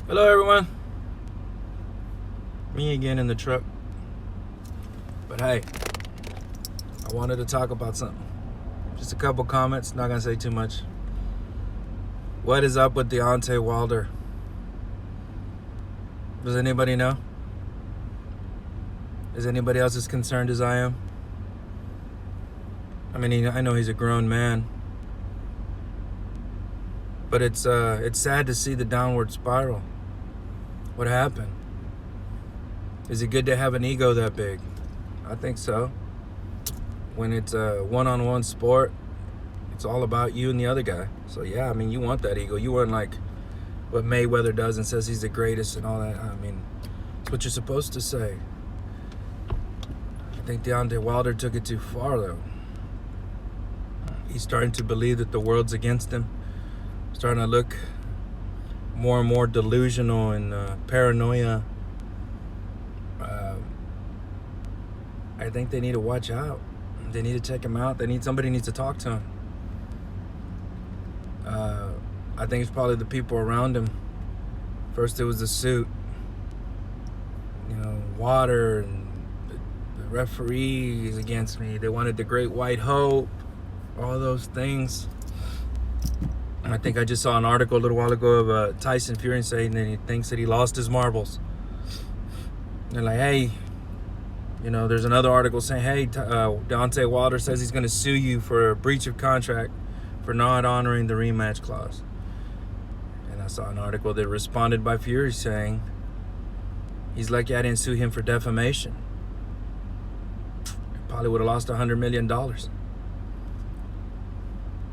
Hello, everyone. Me again in the truck. But hey, I wanted to talk about something. Just a couple comments, not gonna say too much. What is up with Deontay Wilder? Does anybody know? Is anybody else as concerned as I am? I mean, I know he's a grown man, but it's sad to see the downward spiral. What happened? Is it good to have an ego that big? I think so. When it's a one-on-one sport, it's all about you and the other guy. So yeah, I mean, you want that ego. You want like what Mayweather does and says he's the greatest and all that. I mean, it's what you're supposed to say. I think Deontay Wilder took it too far though. He's starting to believe that the world's against him. Starting to look more and more delusional and paranoia. I think they need to watch out. They need to check him out. Somebody needs to talk to him. I think it's probably the people around him. First it was the suit, water, and the referees against me. They wanted the Great White Hope, all those things. I think I just saw an article a little while ago of Tyson Fury saying that he thinks that he lost his marbles. They're like, hey, there's another article saying, hey, Deontay Wilder says he's going to sue you for a breach of contract for not honoring the rematch clause. And I saw an article that responded by Fury saying he's lucky I didn't sue him for defamation. Probably would have lost $100 million.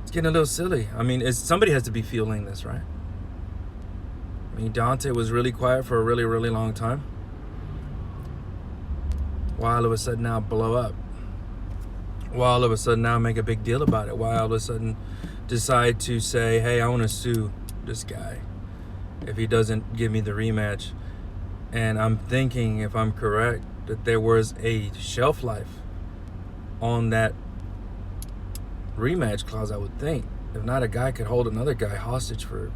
It's getting a little silly. I mean, somebody has to be feeling this, right? I mean, Deontay was really quiet for a really, really long time. Why all of a sudden now blow up? Why all of a sudden now make a big deal about it? Why all of a sudden decide to say, hey, I want to sue this guy if he doesn't give me the rematch? And I'm thinking, if I'm correct, that there was a shelf life on that rematch clause, I would think. If not, a guy could hold another guy hostage for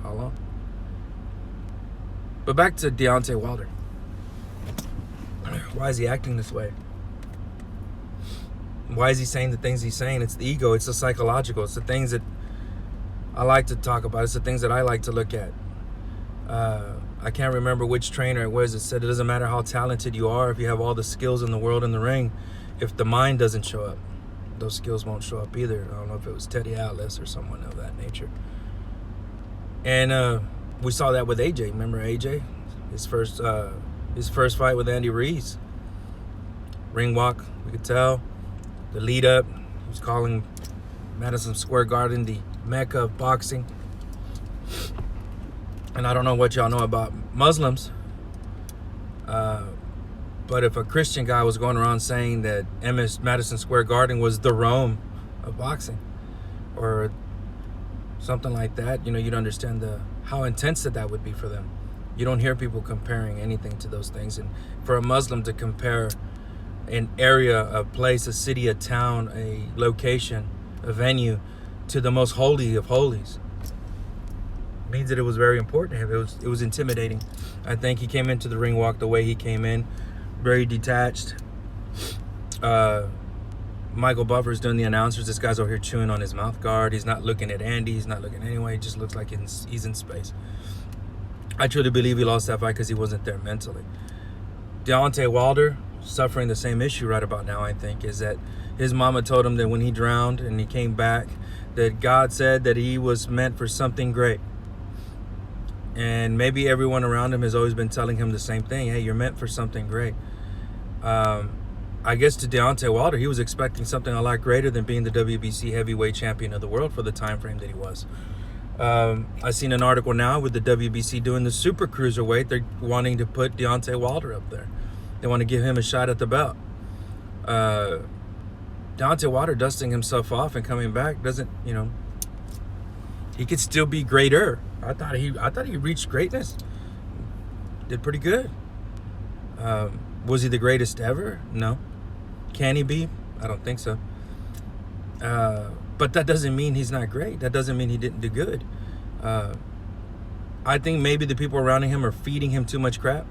how long? But back to Deontay Wilder. Why is he acting this way? Why is he saying the things he's saying? It's the ego. It's the psychological. It's the things that I like to talk about. It's the things that I like to look at. I can't remember which trainer it was that said it doesn't matter how talented you are, if you have all the skills in the world in the ring, if the mind doesn't show up, those skills won't show up either. I don't know if it was Teddy Atlas or someone of that nature. And we saw that with AJ. Remember AJ? His first fight with Andy Ruiz. Ring walk, we could tell. The lead up, he was calling Madison Square Garden the Mecca of boxing. And I don't know what y'all know about Muslims, but if a Christian guy was going around saying that Madison Square Garden was the Rome of boxing, or something like that, you'd understand how intense that would be for them. You don't hear people comparing anything to those things. And for a Muslim to compare an area, a place, a city, a town, a location, a venue to the most holy of holies means that it was very important to him. It was intimidating. I think he came into the ring walk the way he came in, very detached. Michael Buffer's doing the announcers. This guy's over here chewing on his mouth guard. He's not looking at Andy. He's not looking anyway. He just looks like he's in space. I truly believe he lost that fight because he wasn't there mentally. Deontay Wilder, suffering the same issue right about now, I think, is that his mama told him that when he drowned and he came back, that God said that he was meant for something great. And maybe everyone around him has always been telling him the same thing. Hey, you're meant for something great. I guess to Deontay Wilder, he was expecting something a lot greater than being the WBC heavyweight champion of the world for the time frame that he was. I seen an article now with the WBC doing the super cruiserweight. They're wanting to put Deontay Wilder up there. They want to give him a shot at the belt. Deontay Wilder dusting himself off and coming back doesn't, he could still be greater. I thought he reached greatness. Did pretty good. Was he the greatest ever? No. Can he be? I don't think so. But that doesn't mean he's not great. That doesn't mean he didn't do good. I think maybe the people around him are feeding him too much crap.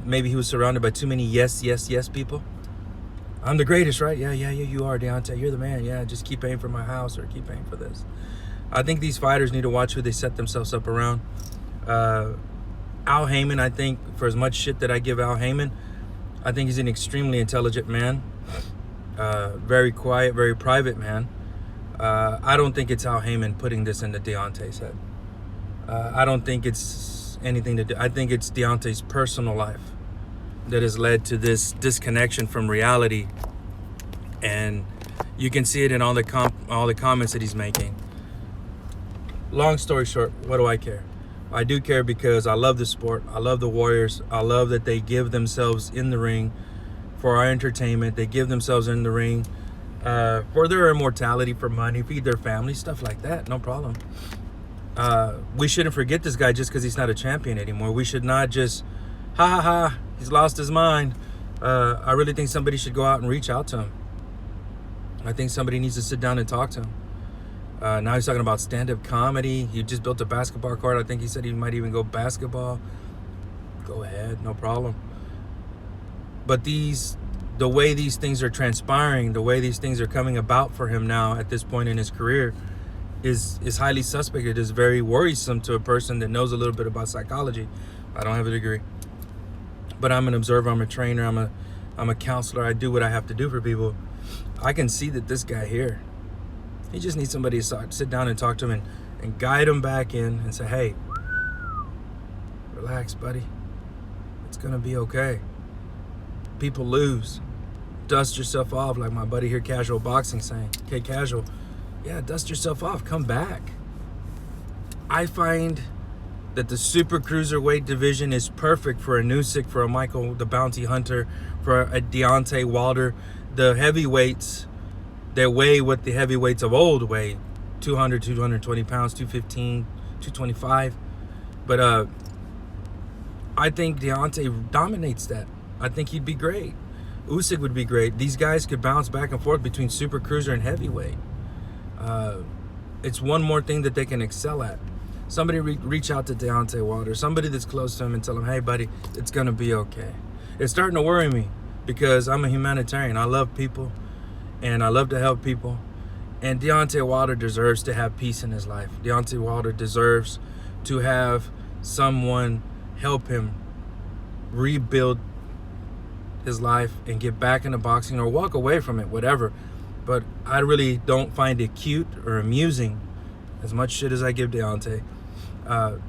Maybe he was surrounded by too many yes people. I'm the greatest, right? Yeah, you are, Deontay. You're the man. Yeah, just keep paying for my house or keep paying for this. I think these fighters need to watch who they set themselves up around. Al Heyman, I think, for as much shit that I give Al Heyman, I think he's an extremely intelligent man. Very quiet, very private man. I don't think it's Al Heyman putting this into Deontay's head. I don't think it's anything to do. I think it's Deontay's personal life that has led to this disconnection from reality, and you can see it in all the comments that he's making. Long story short, what do I care? I do care because I love the sport. I love the Warriors. I love that they give themselves in the ring for our entertainment. They give themselves in the ring for their immortality, for money, feed their family, stuff like that. No problem. We shouldn't forget this guy just because he's not a champion anymore. We should not just, he's lost his mind. I really think somebody should go out and reach out to him. I think somebody needs to sit down and talk to him. Now he's talking about stand-up comedy. He just built a basketball court. I think he said he might even go basketball. Go ahead, no problem. But the way these things are transpiring, the way these things are coming about for him now at this point in his career is highly suspect. It is very worrisome to a person that knows a little bit about psychology. I don't have a degree, but I'm an observer. I'm a trainer. I'm a counselor. I do what I have to do for people. I can see that this guy here, he just needs somebody to sit down and talk to him and guide him back in and say, hey, relax, buddy. It's going to be okay. People lose. Dust yourself off, like my buddy here, Casual Boxing, saying. Okay, Casual. Yeah, dust yourself off. Come back. I find that the super cruiserweight division is perfect for a Usyk, for a Michael the Bounty Hunter, for a Deontay Wilder. The heavyweights that weigh what the heavyweights of old weigh, 200, 220 pounds, 215, 225. But I think Deontay dominates that. I think he'd be great. Usyk would be great. These guys could bounce back and forth between super cruiser and heavyweight. It's one more thing that they can excel at. Somebody reach out to Deontay Wilder, somebody that's close to him, and tell him, hey, buddy, it's going to be okay. It's starting to worry me because I'm a humanitarian. I love people, and I love to help people. And Deontay Wilder deserves to have peace in his life. Deontay Wilder deserves to have someone help him rebuild his life and get back into boxing or walk away from it, whatever. But I really don't find it cute or amusing, as much shit as I give Deontay.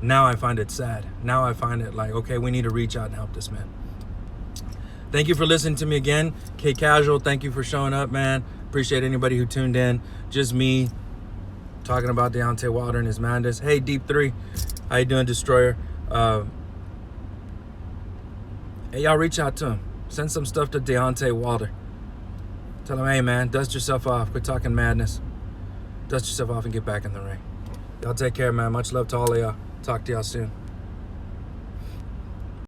Now I find it sad. Now I find it like, okay, we need to reach out and help this man. Thank you for listening to me again. K Casual, thank you for showing up, man. Appreciate anybody who tuned in. Just me talking about Deontay Wilder and his madness. Hey, Deep 3, how you doing, Destroyer? Hey, y'all reach out to him. Send some stuff to Deontay Wilder. Tell him, hey, man, dust yourself off. Quit talking madness. Dust yourself off and get back in the ring. Y'all take care, man. Much love to all of y'all. Talk to y'all soon.